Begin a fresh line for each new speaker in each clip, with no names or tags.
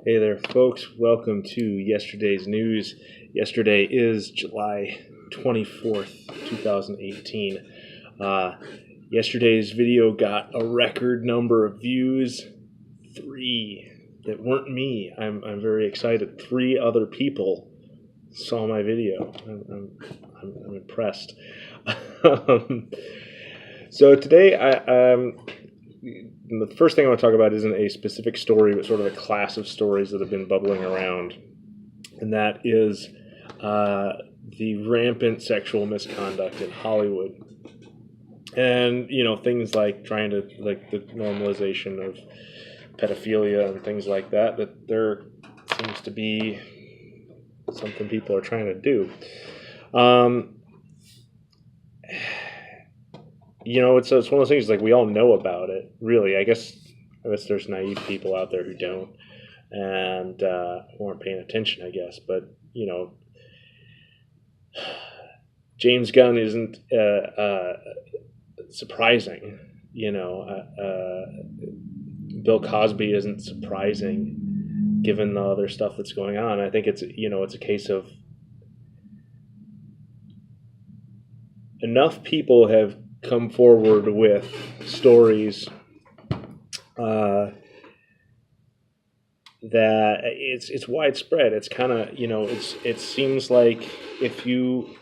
Hey there, folks. Welcome to yesterday's news. Yesterday is July 24th, 2018. Yesterday's video got a record number of views. 3 that weren't me. I'm very excited. 3 other people saw my video. I'm impressed. So today, the first thing I want to talk about isn't a specific story, but sort of a class of stories that have been bubbling around, and that is the rampant sexual misconduct in Hollywood, and things like trying to the normalization of pedophilia and things like that. That there seems to be something people are trying to do. It's one of those things like we all know about it. Really, I guess there's naive people out there who don't and who aren't paying attention. I guess, but James Gunn isn't surprising. Bill Cosby isn't surprising, given the other stuff that's going on. I think it's a case of enough people have come forward with stories that it's widespread. It's kind of it seems like if you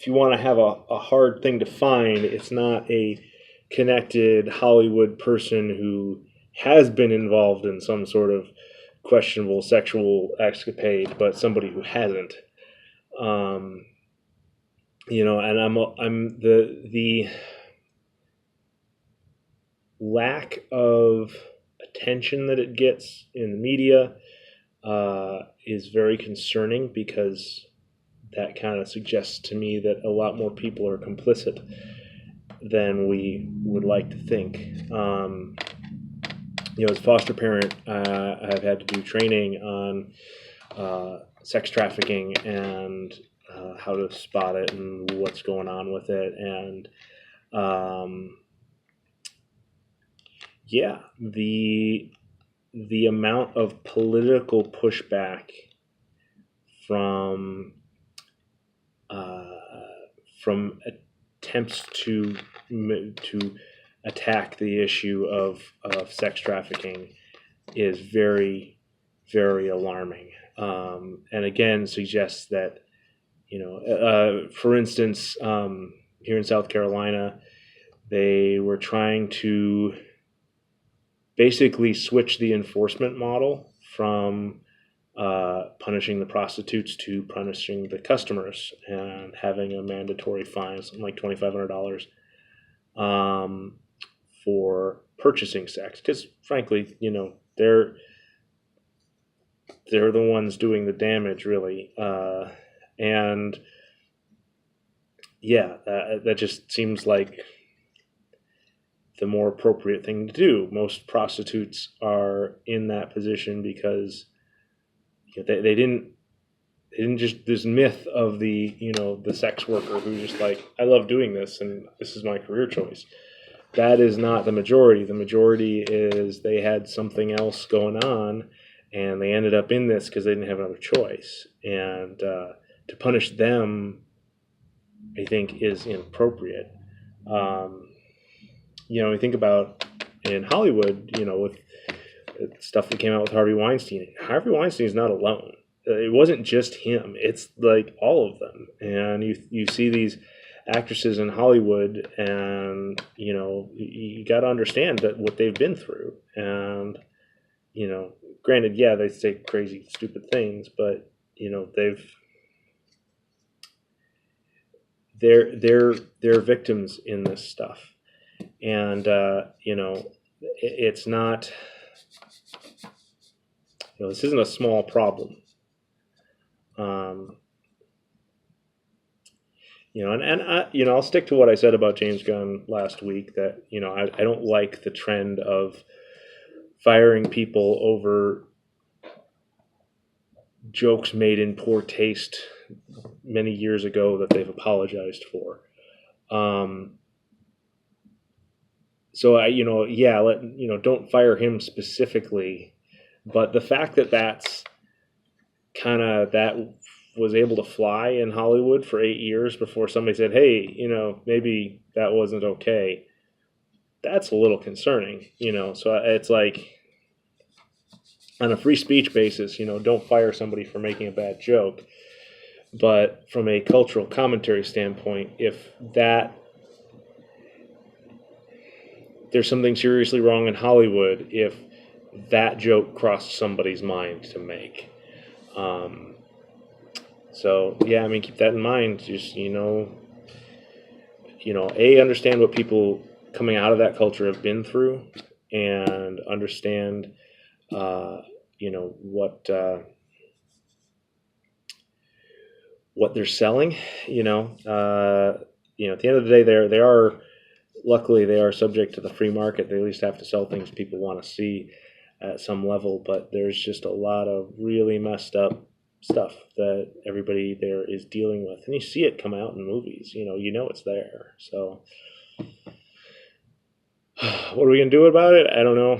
want to have a hard thing to find, it's not a connected Hollywood person who has been involved in some sort of questionable sexual escapade, but somebody who hasn't. And I'm the lack of attention that it gets in the media is very concerning, because that kind of suggests to me that a lot more people are complicit than we would like to think. As a foster parent, I've had to do training on sex trafficking and how to spot it and what's going on with it. And the amount of political pushback from attempts to attack the issue of sex trafficking is very, very alarming, and again suggests that for instance, here in South Carolina, they were trying to basically switch the enforcement model from punishing the prostitutes to punishing the customers and having a mandatory fine, something like $2,500, for purchasing sex. Because frankly, they're the ones doing the damage, really. And that just seems like the more appropriate thing to do. Most prostitutes are in that position because they didn't just, this myth of the sex worker who just like, I love doing this and this is my career choice. That is not the majority. The majority is they had something else going on and they ended up in this because they didn't have another choice. And to punish them, I think, is inappropriate. We think about in Hollywood, with stuff that came out with Harvey Weinstein. Harvey Weinstein is not alone. It wasn't just him. It's like all of them. And you see these actresses in Hollywood, and you got to understand that what they've been through. And granted, they say crazy, stupid things, but they're victims in this stuff. And it's not, this isn't a small problem. I'll stick to what I said about James Gunn last week, that I don't like the trend of firing people over jokes made in poor taste many years ago that they've apologized for. So don't fire him specifically, But the fact that that was able to fly in Hollywood for 8 years before somebody said, "Hey, maybe that wasn't okay," that's a little concerning. So it's like, on a free speech basis, don't fire somebody for making a bad joke. But from a cultural commentary standpoint, if there's something seriously wrong in Hollywood, if that joke crossed somebody's mind to make. So yeah, I mean, keep that in mind. Just understand what people coming out of that culture have been through, and understand, what they're selling. At the end of the day, they are, luckily they are subject to the free market. They at least have to sell things people want to see at some level. But there's just a lot of really messed up stuff that everybody there is dealing with, and you see it come out in movies. It's there. So what are we gonna do about it? I don't know.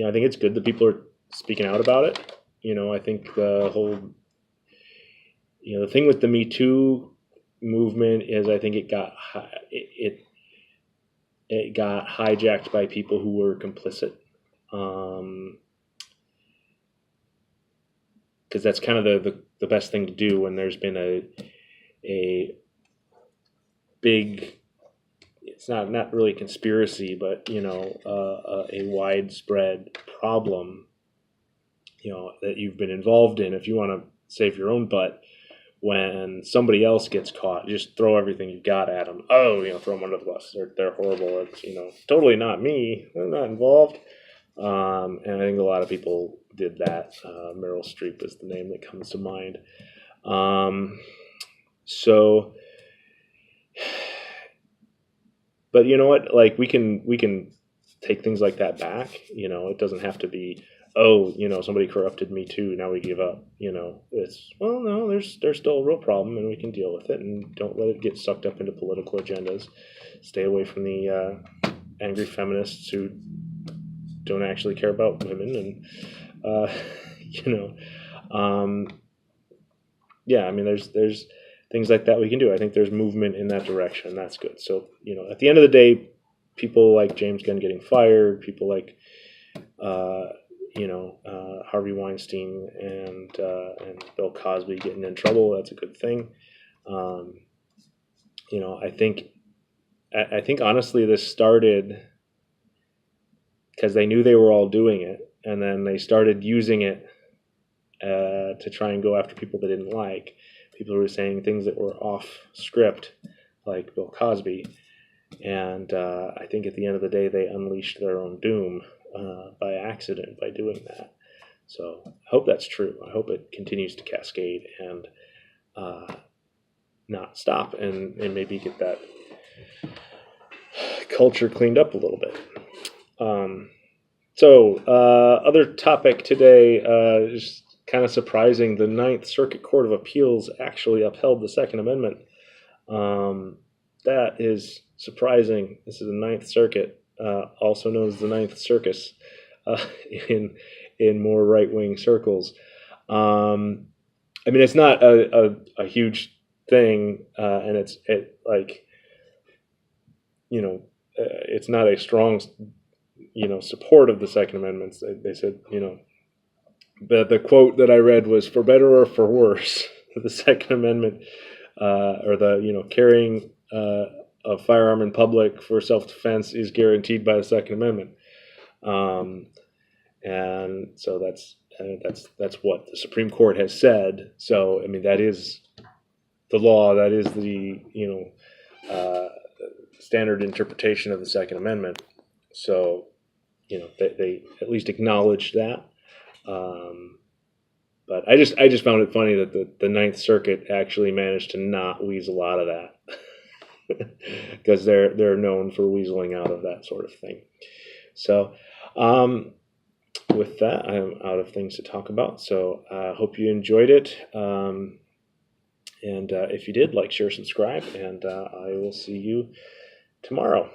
I think it's good that people are speaking out about it. I think the whole, the thing with the Me Too movement is, I think it got hijacked by people who were complicit. Because that's kind of the best thing to do when there's been a big, it's not really a conspiracy, but a widespread problem, that you've been involved in. If you want to save your own butt, when somebody else gets caught, just throw everything you've got at them. Oh, throw them under the bus. They're horrible. It's totally not me. I'm not involved. And I think a lot of people did that. Meryl Streep is the name that comes to mind. But you know what? Like, we can take things like that back. It doesn't have to be, somebody corrupted Me Too, now we give up. It's, well, no, there's still a real problem, and we can deal with it, and don't let it get sucked up into political agendas. Stay away from the angry feminists who don't actually care about women, and yeah, I mean, there's things like that we can do. I think there's movement in that direction. That's good. So, at the end of the day, people like James Gunn getting fired, people like Harvey Weinstein and Bill Cosby getting in trouble, that's a good thing. I think honestly this started because they knew they were all doing it, and then they started using it to try and go after people they didn't like. People who were saying things that were off script, like Bill Cosby. And I think at the end of the day, they unleashed their own doom by accident by doing that. So I hope that's true. I hope it continues to cascade and not stop, and maybe get that culture cleaned up a little bit. Other topic today, just kind of surprising, the Ninth Circuit Court of Appeals actually upheld the Second Amendment. That is surprising. This is the Ninth Circuit, also known as the Ninth Circus, in more right-wing circles. I mean, it's not a huge thing, and it's not a strong, support of the Second Amendment. They said, the quote that I read was, "For better or for worse, the Second Amendment, or the carrying a firearm in public for self-defense is guaranteed by the Second Amendment." And so that's what the Supreme Court has said. So I mean, that is the law. That is the standard interpretation of the Second Amendment. So they at least acknowledged that. But I just found it funny that the Ninth Circuit actually managed to not weasel out of that, because they're known for weaseling out of that sort of thing. So with that, I'm out of things to talk about. So I hope you enjoyed it. And if you did, like, share, subscribe, and I will see you tomorrow.